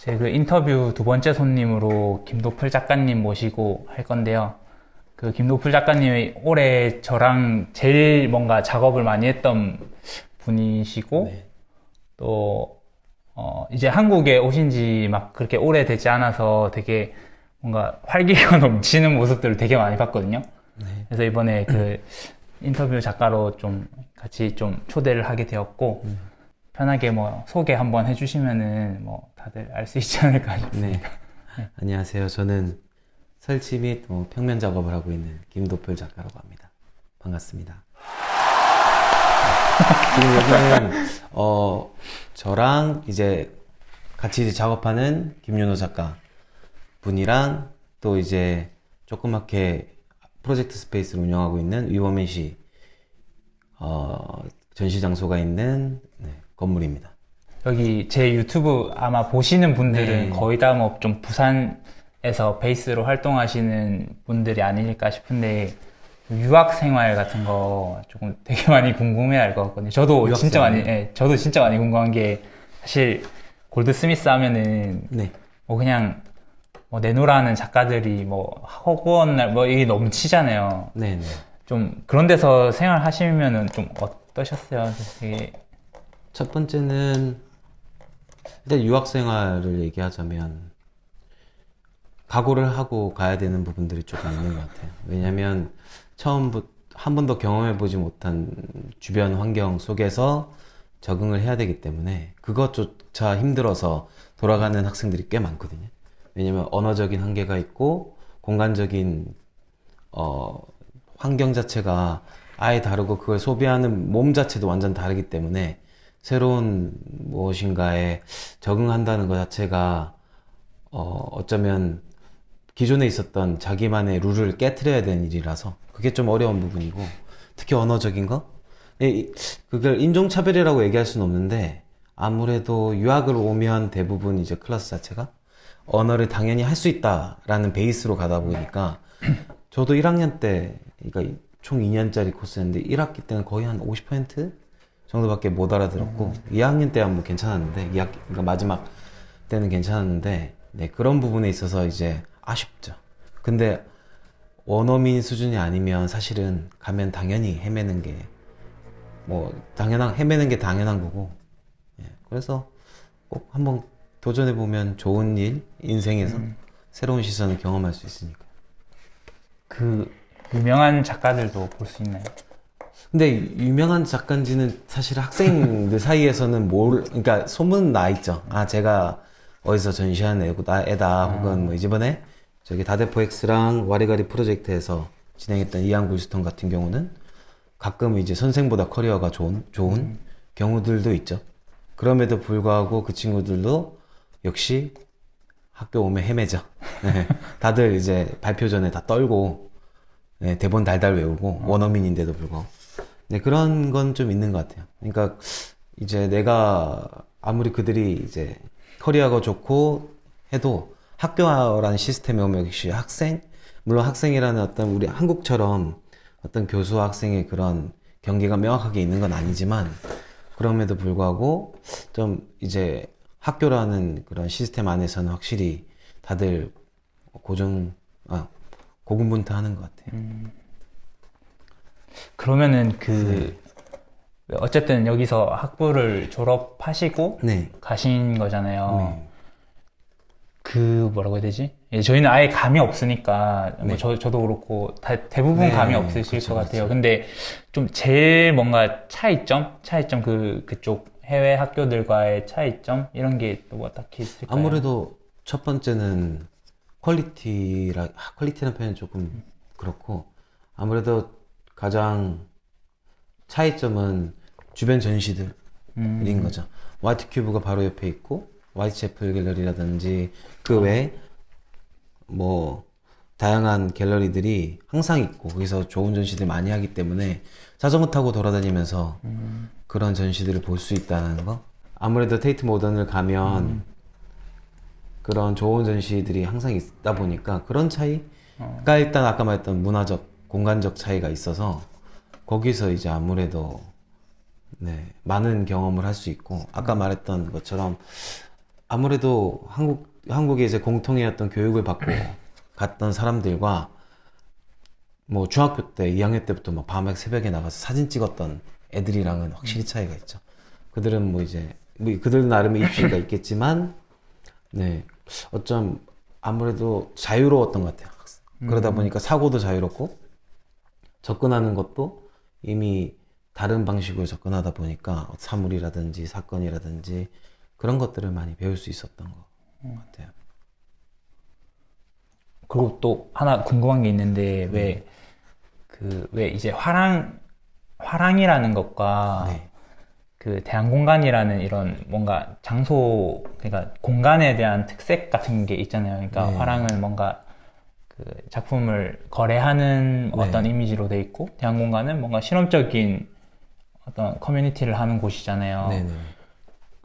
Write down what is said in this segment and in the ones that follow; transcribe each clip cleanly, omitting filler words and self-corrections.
제 그 인터뷰 두 번째 손님으로 김도플 작가님 모시고 할 건데요. 그 김도플 작가님이 올해 저랑 제일 뭔가 작업을 많이 했던 분이시고, 네. 또, 이제 한국에 오신 지 막 그렇게 오래되지 않아서 되게 뭔가 활기가 넘치는 모습들을 되게 많이 봤거든요. 네. 그래서 이번에 그 인터뷰 작가로 좀 같이 좀 초대를 하게 되었고, 편하게 뭐 소개 한번 해주시면은 뭐 다들 알 수 있지 않을까 싶습니다. 네. 안녕하세요. 저는 설치 및 평면 작업을 하고 있는 김도플 작가라고 합니다. 반갑습니다. 지금 여기는 저랑 이제 같이 작업하는 김윤호 작가 분이랑 또 이제 조그맣게 프로젝트 스페이스를 운영하고 있는 위워맨 씨 전시 장소가 있는 건물입니다. 여기 제 유튜브 아마 보시는 분들은 네. 거의 다 뭐 좀 부산에서 베이스로 활동하시는 분들이 아닐까 싶은데 유학 생활 같은 거 조금 되게 많이 궁금해 할 것 같거든요. 저도 유학 진짜 생활? 많이, 예, 저도 진짜 많이 궁금한 게 사실 골드스미스 하면은 네. 뭐 그냥 뭐 내노라는 작가들이 뭐 학원 날 뭐 이게 넘치잖아요. 네네. 좀 그런 데서 생활하시면은 좀 어떠셨어요? 되게 첫 번째는 일단 유학 생활을 얘기하자면 각오를 하고 가야 되는 부분들이 조금 있는 것 같아요. 왜냐면 처음부터 한 번도 경험해보지 못한 주변 환경 속에서 적응을 해야 되기 때문에 그것조차 힘들어서 돌아가는 학생들이 꽤 많거든요. 왜냐면 언어적인 한계가 있고 공간적인 환경 자체가 아예 다르고 그걸 소비하는 몸 자체도 완전 다르기 때문에 새로운 무엇인가에 적응한다는 것 자체가 어쩌면 기존에 있었던 자기만의 룰을 깨트려야 되는 일이라서 그게 좀 어려운 부분이고, 특히 언어적인 거? 그걸 인종차별이라고 얘기할 수는 없는데 아무래도 유학을 오면 대부분 이제 클래스 자체가 언어를 당연히 할 수 있다라는 베이스로 가다 보니까 저도 1학년 때, 그러니까 총 2년짜리 코스였는데 1학기 때는 거의 한 50% 정도밖에 못 알아들었고 2학년 때야 뭐 괜찮았는데 2학기, 그러니까 마지막 때는 괜찮았는데 네, 그런 부분에 있어서 이제 아쉽죠. 근데 원어민 수준이 아니면 사실은 가면 당연히 헤매는 게 헤매는 게 당연한 거고, 예, 그래서 꼭 한번 도전해 보면 좋은 일, 인생에서 새로운 시선을 경험할 수 있으니까. 그 유명한 작가들도 볼 수 있나요? 근데 유명한 작가인지는 사실 학생들 사이에서는 그러니까 소문 나 있죠. 아, 제가 어디서 전시한 애다, 혹은 뭐 이번에 저기 다대포 X랑 와리가리 프로젝트에서 진행했던 이안 굴스톤 같은 경우는 가끔 이제 선생보다 커리어가 좋은 경우들도 있죠. 그럼에도 불구하고 그 친구들도 역시 학교 오면 헤매죠. 네, 다들 이제 발표 전에 다 떨고, 네, 대본 달달 외우고, 원어민인데도 불구하고. 네, 그런 건 좀 있는 것 같아요. 그러니까 이제 내가 아무리 그들이 이제 커리어가 좋고 해도 학교라는 시스템에 오면 역시 물론 학생이라는 어떤 우리 한국처럼 어떤 교수와 학생의 그런 경계가 명확하게 있는 건 아니지만, 그럼에도 불구하고 좀 이제 학교라는 그런 시스템 안에서는 확실히 다들 고군분투하는 것 같아요. 그러면은 어쨌든 여기서 학부를 졸업하시고 네. 가신 거잖아요. 네. 뭐라고 해야 되지? 예, 저희는 아예 감이 없으니까, 뭐 네. 저도 그렇고, 대부분 네, 감이 없으실 그쵸, 것 같아요. 그쵸. 근데 좀 제일 뭔가 차이점? 그쪽 해외 학교들과의 차이점? 이런 게 또 뭐 딱히 있을까요? 아무래도 첫 번째는 퀄리티라는 표현은 조금 그렇고, 아무래도 가장 차이점은 주변 전시들인 거죠. 화이트 큐브가 바로 옆에 있고, 화이트채플 갤러리라든지 그 외에 뭐 다양한 갤러리들이 항상 있고 거기서 좋은 전시들 많이 하기 때문에 자전거 타고 돌아다니면서 그런 전시들을 볼 수 있다는 거. 아무래도 테이트 모던을 가면 그런 좋은 전시들이 항상 있다 보니까 그런 차이가 일단 아까 말했던 문화적, 공간적 차이가 있어서 거기서 이제 아무래도 네, 많은 경험을 할 수 있고, 아까 말했던 것처럼 아무래도 한국에 이제 공통의 어떤 교육을 받고 갔던 사람들과 뭐 중학교 때 2학년 때부터 막 밤에 새벽에 나가서 사진 찍었던 애들이랑은 확실히 차이가 있죠. 그들은 뭐 이제 뭐 그들 나름의 입시가 있겠지만 네 어쩜 아무래도 자유로웠던 것 같아요. 그러다 보니까 사고도 자유롭고 접근하는 것도 이미 다른 방식으로 접근하다 보니까 사물이라든지 사건이라든지 그런 것들을 많이 배울 수 있었던 것 같아요. 그리고 또 하나 궁금한 게 있는데 왜 이제 화랑이라는 것과 네. 그 대한공간이라는 이런 뭔가 장소, 그러니까 공간에 대한 특색 같은 게 있잖아요. 그러니까 네. 화랑은 뭔가 그 작품을 거래하는 네. 어떤 이미지로 돼 있고, 대한공간은 뭔가 실험적인 어떤 커뮤니티를 하는 곳이잖아요. 네네.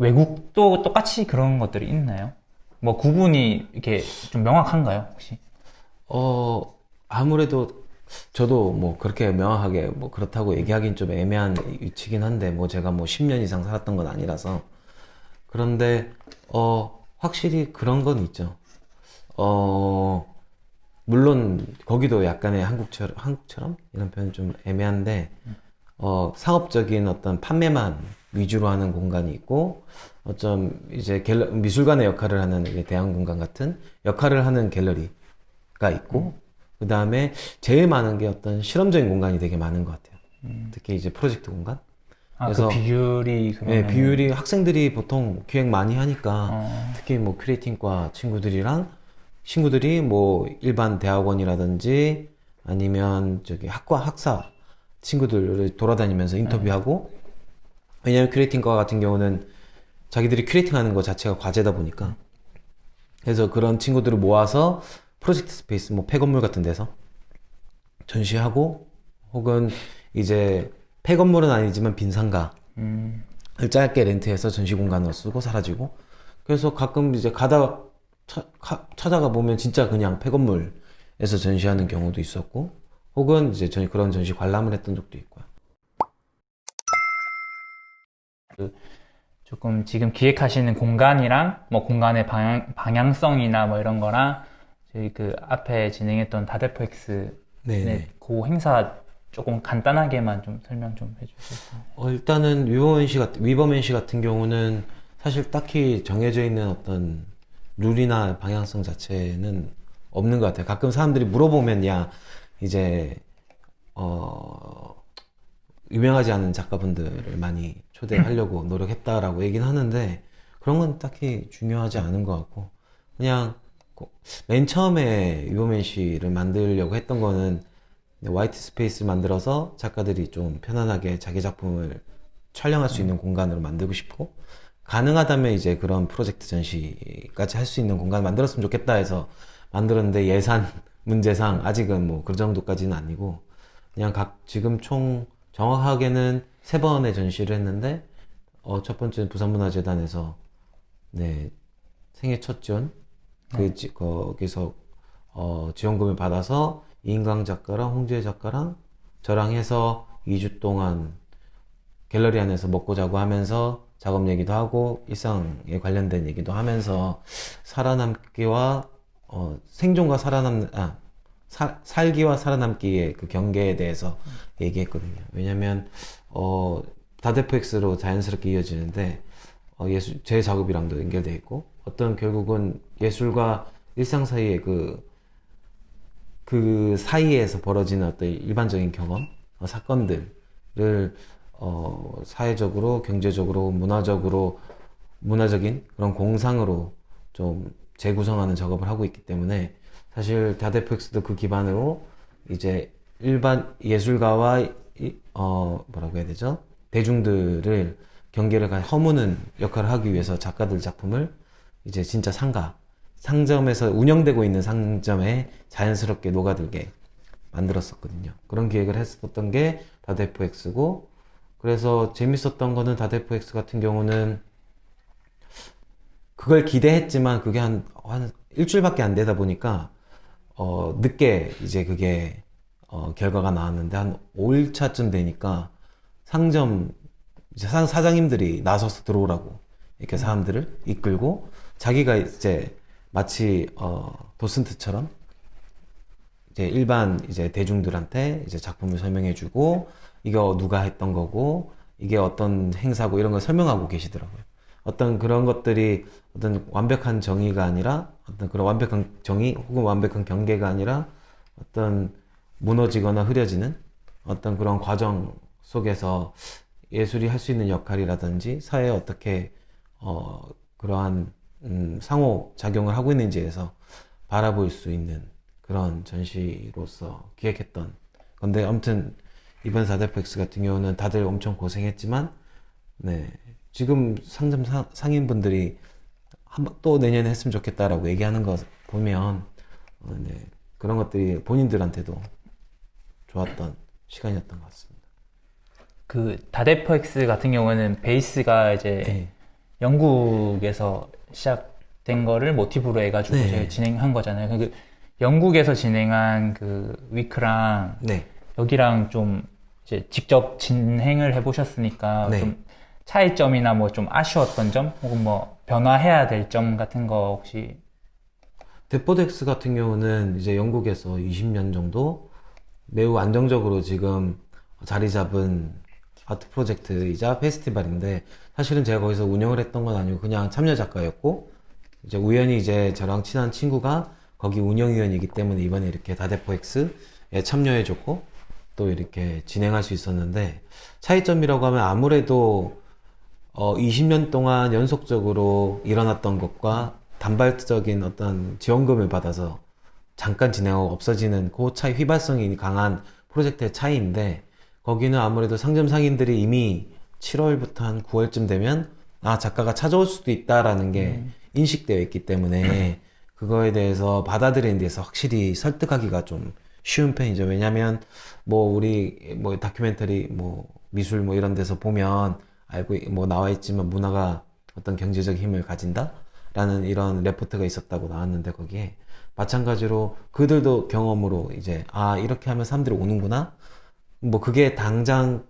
외국도 똑같이 그런 것들이 있나요? 뭐 구분이 이렇게 좀 명확한가요, 혹시? 아무래도 저도 뭐 그렇게 명확하게 뭐 그렇다고 얘기하긴 좀 애매한 위치긴 한데 뭐 제가 뭐 10년 이상 살았던 건 아니라서 그런데 확실히 그런 건 있죠. 물론 거기도 약간의 한국처럼 이런 표현 좀 애매한데 상업적인 어떤 판매만 위주로 하는 공간이 있고 어쩜 이제 미술관의 역할을 하는 이게 대한공간 같은 역할을 하는 갤러리가 있고 그 다음에 제일 많은 게 어떤 실험적인 공간이 되게 많은 것 같아요. 특히 이제 프로젝트 공간. 아, 그래서 그 비율이 네, 그러면 비율이 학생들이 보통 기획 많이 하니까 어. 특히 뭐 큐레이팅과 친구들이 뭐 일반 대학원이라든지 아니면 저기 학사 친구들을 돌아다니면서 인터뷰하고 왜냐면 큐레이팅과 같은 경우는 자기들이 큐레이팅 하는 것 자체가 과제다 보니까 그래서 그런 친구들을 모아서 프로젝트 스페이스 뭐 폐건물 같은 데서 전시하고 혹은 이제 폐건물은 아니지만 빈 상가를 짧게 렌트해서 전시 공간으로 쓰고 사라지고 그래서 가끔 이제 가다 찾아가 보면 진짜 그냥 폐건물에서 전시하는 경우도 있었고 혹은 이제 그런 전시 관람을 했던 적도 있고요. 조금 지금 기획하시는 공간이랑 뭐 공간의 방향성이나 뭐 이런 거랑 저희 그 앞에 진행했던 다대포 X 네네. 그 행사 조금 간단하게만 좀 설명 좀 해주세요. 일단은 위버맨 씨 같은 경우는 사실 딱히 정해져 있는 어떤 룰이나 방향성 자체는 없는 것 같아요. 가끔 사람들이 물어보면 이제 유명하지 않은 작가분들을 많이 초대하려고 노력했다라고 얘기는 하는데 그런 건 딱히 중요하지 않은 것 같고 그냥 맨 처음에 위버맨 씨를 만들려고 했던 거는 화이트 스페이스를 만들어서 작가들이 좀 편안하게 자기 작품을 촬영할 수 있는 공간으로 만들고 싶고 가능하다면 이제 그런 프로젝트 전시까지 할 수 있는 공간을 만들었으면 좋겠다 해서 만들었는데 예산 문제상 아직은 뭐 그 정도까지는 아니고 그냥 지금 총 정확하게는 3번의 전시를 했는데 첫 번째는 부산문화재단에서 네 생애 첫 지원 거기서 지원금을 받아서 이인강 작가랑 홍주혜 작가랑 저랑 해서 2주 동안 갤러리 안에서 먹고 자고 하면서 작업 얘기도 하고 일상에 관련된 얘기도 하면서 살아남기와 생존과 살기와 살아남기의 그 경계에 대해서 얘기했거든요. 왜냐면 다대포 X로 자연스럽게 이어지는데 제 작업이랑도 연결돼 있고 결국은 예술과 일상 사이의 그 사이에서 벌어지는 어떤 일반적인 경험, 사건들을 사회적으로, 경제적으로, 문화적인 그런 공상으로 좀 재구성하는 작업을 하고 있기 때문에 사실 다대포 X도 그 기반으로 이제 일반 예술가와 뭐라고 해야 되죠? 대중들을 경계를 허무는 역할을 하기 위해서 작가들 작품을 이제 진짜 상점에서 운영되고 있는 상점에 자연스럽게 녹아들게 만들었었거든요. 그런 기획을 했었던 게 다대포 X고 그래서 재밌었던 거는 다대포 X 같은 경우는 그걸 기대했지만 그게 한 일주일밖에 안 되다 보니까 늦게 이제 그게 결과가 나왔는데 한 5일차쯤 되니까 상점 사장님들이 나서서 들어오라고 이렇게 사람들을 이끌고 자기가 이제 마치 도슨트처럼 이제 일반 이제 대중들한테 이제 작품을 설명해주고 이게 누가 했던 거고 이게 어떤 행사고 이런 걸 설명하고 계시더라고요. 어떤 그런 것들이 어떤 완벽한 정의가 아니라 어떤 그런 완벽한 정의 혹은 완벽한 경계가 아니라 어떤 무너지거나 흐려지는 어떤 그런 과정 속에서 예술이 할 수 있는 역할이라든지 사회에 어떻게 그러한 상호 작용을 하고 있는지에서 바라볼 수 있는 그런 전시로서 기획했던 건데 아무튼 이번 4대포엑스 같은 경우는 다들 엄청 고생했지만 네 지금 상점 상인분들이 또 내년에 했으면 좋겠다라고 얘기하는 거 보면 네, 그런 것들이 본인들한테도 좋았던 시간이었던 것 같습니다. 그 다대포엑스 같은 경우는 베이스가 이제 네. 영국에서 시작된 거를 모티브로 해가지고 네. 제가 진행한 거잖아요. 그 영국에서 진행한 그 위크랑 네. 여기랑 좀 이제 직접 진행을 해보셨으니까 네. 좀 차이점이나 뭐 좀 아쉬웠던 점 혹은 뭐 변화해야 될 점 같은 거 혹시 데포덱스 같은 경우는 이제 영국에서 20년 정도 매우 안정적으로 지금 자리 잡은 아트 프로젝트이자 페스티벌인데 사실은 제가 거기서 운영을 했던 건 아니고 그냥 참여 작가였고 이제 우연히 이제 저랑 친한 친구가 거기 운영위원이기 때문에 이번에 이렇게 다데포엑스에 참여해줬고 또 이렇게 진행할 수 있었는데 차이점이라고 하면 아무래도 20년 동안 연속적으로 일어났던 것과 단발적인 어떤 지원금을 받아서 잠깐 진행하고 없어지는 그 차이, 휘발성이 강한 프로젝트의 차이인데 거기는 아무래도 상점 상인들이 이미 7월부터 한 9월쯤 되면 작가가 찾아올 수도 있다라는 게 인식되어 있기 때문에 그거에 대해서 받아들이는 데서 확실히 설득하기가 좀 쉬운 편이죠. 왜냐면 우리 다큐멘터리 미술 이런 데서 보면 알고 나와 있지만 문화가 어떤 경제적 힘을 가진다? 라는 이런 레포트가 있었다고 나왔는데 거기에 마찬가지로 그들도 경험으로 이제 이렇게 하면 사람들이 오는구나? 그게 당장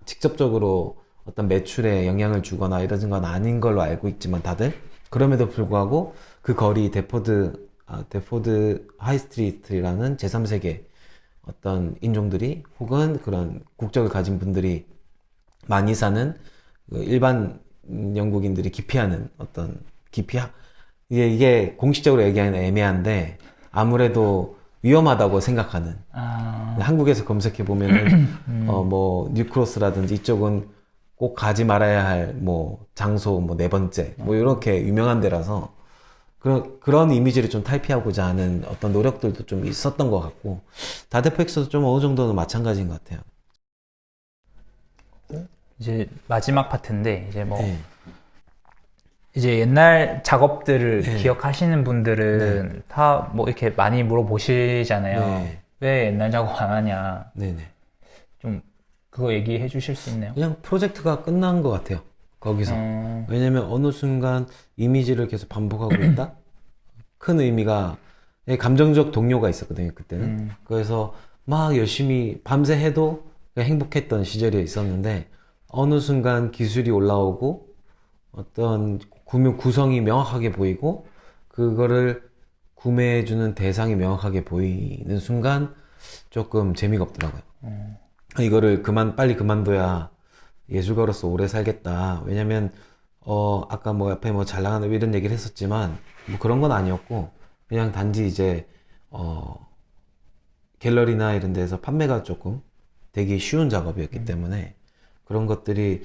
직접적으로 어떤 매출에 영향을 주거나 이러는 건 아닌 걸로 알고 있지만 다들 그럼에도 불구하고 그 거리 데포드 하이스트리트라는 제3세계 어떤 인종들이 혹은 그런 국적을 가진 분들이 많이 사는 일반 영국인들이 기피하는 어떤 이게 공식적으로 얘기하기는 애매한데 아무래도 위험하다고 생각하는 한국에서 검색해 보면은 뉴크로스라든지 이쪽은 꼭 가지 말아야 할 장소 네 번째 이렇게 유명한 데라서 그런 이미지를 좀 탈피하고자 하는 어떤 노력들도 좀 있었던 것 같고 다데포엑스도 좀 어느 정도는 마찬가지인 것 같아요. 이제 마지막 파트인데 이제 네. 이제 옛날 작업들을 네. 기억하시는 분들은 다 이렇게 많이 물어보시잖아요. 네. 왜 옛날 작업 안 하냐. 네네. 좀 그거 얘기해 주실 수 있나요? 그냥 프로젝트가 끝난 것 같아요. 거기서. 왜냐면 어느 순간 이미지를 계속 반복하고 있다? 큰 의미가, 감정적 동요가 있었거든요, 그때는. 그래서 막 열심히 밤새 해도 그냥 행복했던 시절이 있었는데, 어느 순간 기술이 올라오고, 어떤 구성이 명확하게 보이고, 그거를 구매해주는 대상이 명확하게 보이는 순간, 조금 재미가 없더라고요. 이거를 빨리 그만둬야 예술가로서 오래 살겠다. 왜냐면, 아까 옆에 잘 나가는 이런 얘기를 했었지만, 그런 건 아니었고, 그냥 단지 이제, 갤러리나 이런 데서 판매가 조금 되게 쉬운 작업이었기 때문에, 그런 것들이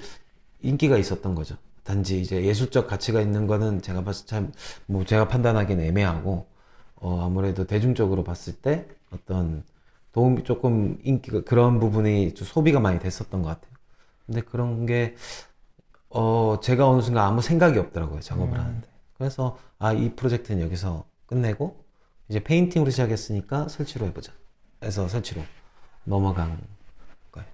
인기가 있었던 거죠. 단지 이제 예술적 가치가 있는 거는 제가 봤을 때 제가 판단하기는 애매하고, 아무래도 대중적으로 봤을 때 어떤 도움이 조금 인기가, 그런 부분이 좀 소비가 많이 됐었던 것 같아요. 근데 그런 게, 제가 어느 순간 아무 생각이 없더라고요, 작업을 하는데. 그래서, 이 프로젝트는 여기서 끝내고, 이제 페인팅으로 시작했으니까 설치로 해보자. 해서 설치로 넘어간 거예요.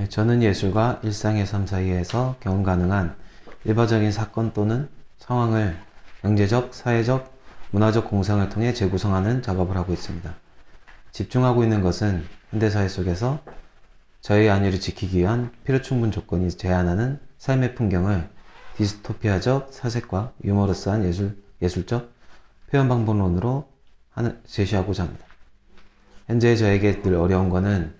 저는 예술과 일상의 삶 사이에서 경험 가능한 일반적인 사건 또는 상황을 경제적, 사회적, 문화적 공상을 통해 재구성하는 작업을 하고 있습니다. 집중하고 있는 것은 현대사회 속에서 저희 안위를 지키기 위한 필요 충분 조건이 제한하는 삶의 풍경을 디스토피아적 사색과 유머러스한 예술적 표현 방법론으로 제시하고자 합니다. 현재 저에게 늘 어려운 거는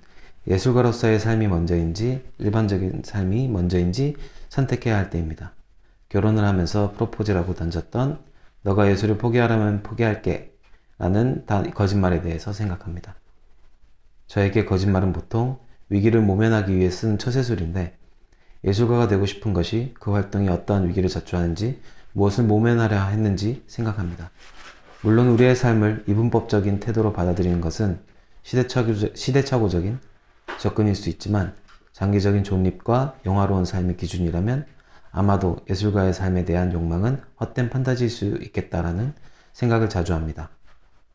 예술가로서의 삶이 먼저인지 일반적인 삶이 먼저인지 선택해야 할 때입니다. 결혼을 하면서 프로포즈라고 던졌던 너가 예술을 포기하라면 포기할게 라는 거짓말에 대해서 생각합니다. 저에게 거짓말은 보통 위기를 모면하기 위해 쓰는 처세술인데 예술가가 되고 싶은 것이 그 활동이 어떠한 위기를 자초하는지 무엇을 모면하려 했는지 생각합니다. 물론 우리의 삶을 이분법적인 태도로 받아들이는 것은 시대착오적인 접근일 수 있지만 장기적인 존립과 영화로운 삶의 기준이라면 아마도 예술가의 삶에 대한 욕망은 헛된 판타지일 수 있겠다라는 생각을 자주 합니다.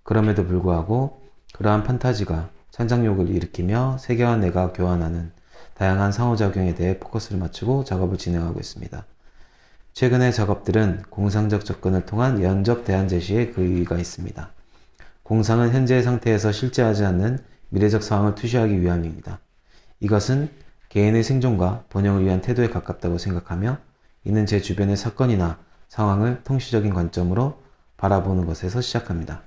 그럼에도 불구하고 그러한 판타지가 창작욕을 일으키며 세계와 내가 교환하는 다양한 상호작용에 대해 포커스를 맞추고 작업을 진행하고 있습니다. 최근의 작업들은 공상적 접근을 통한 예언적 대안 제시에 그 의의가 있습니다. 공상은 현재의 상태에서 실제하지 않는 미래적 상황을 투시하기 위함입니다. 이것은 개인의 생존과 번영을 위한 태도에 가깝다고 생각하며 이는 제 주변의 사건이나 상황을 통시적인 관점으로 바라보는 것에서 시작합니다.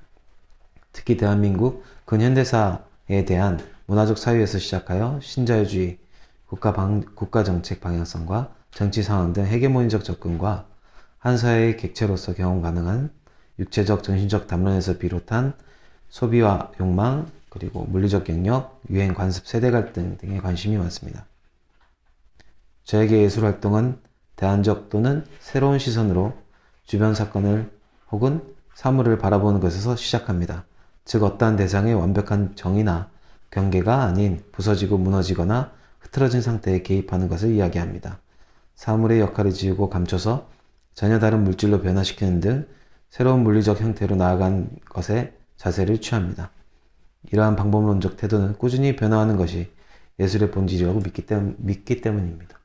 특히 대한민국 근현대사에 대한 문화적 사유에서 시작하여 신자유주의, 국가정책 방향성과 정치 상황 등 헤게모니적 접근과 한 사회의 객체로서 경험 가능한 육체적, 정신적 담론에서 비롯한 소비와 욕망, 그리고 물리적 영역, 유행, 관습, 세대 갈등 등에 관심이 많습니다. 저에게 예술 활동은 대안적 또는 새로운 시선으로 주변 사건을 혹은 사물을 바라보는 것에서 시작합니다. 즉 어떠한 대상의 완벽한 정의나 경계가 아닌 부서지고 무너지거나 흐트러진 상태에 개입하는 것을 이야기합니다. 사물의 역할을 지우고 감춰서 전혀 다른 물질로 변화시키는 등 새로운 물리적 형태로 나아간 것에 자세를 취합니다. 이러한 방법론적 태도는 꾸준히 변화하는 것이 예술의 본질이라고 믿기 때문입니다.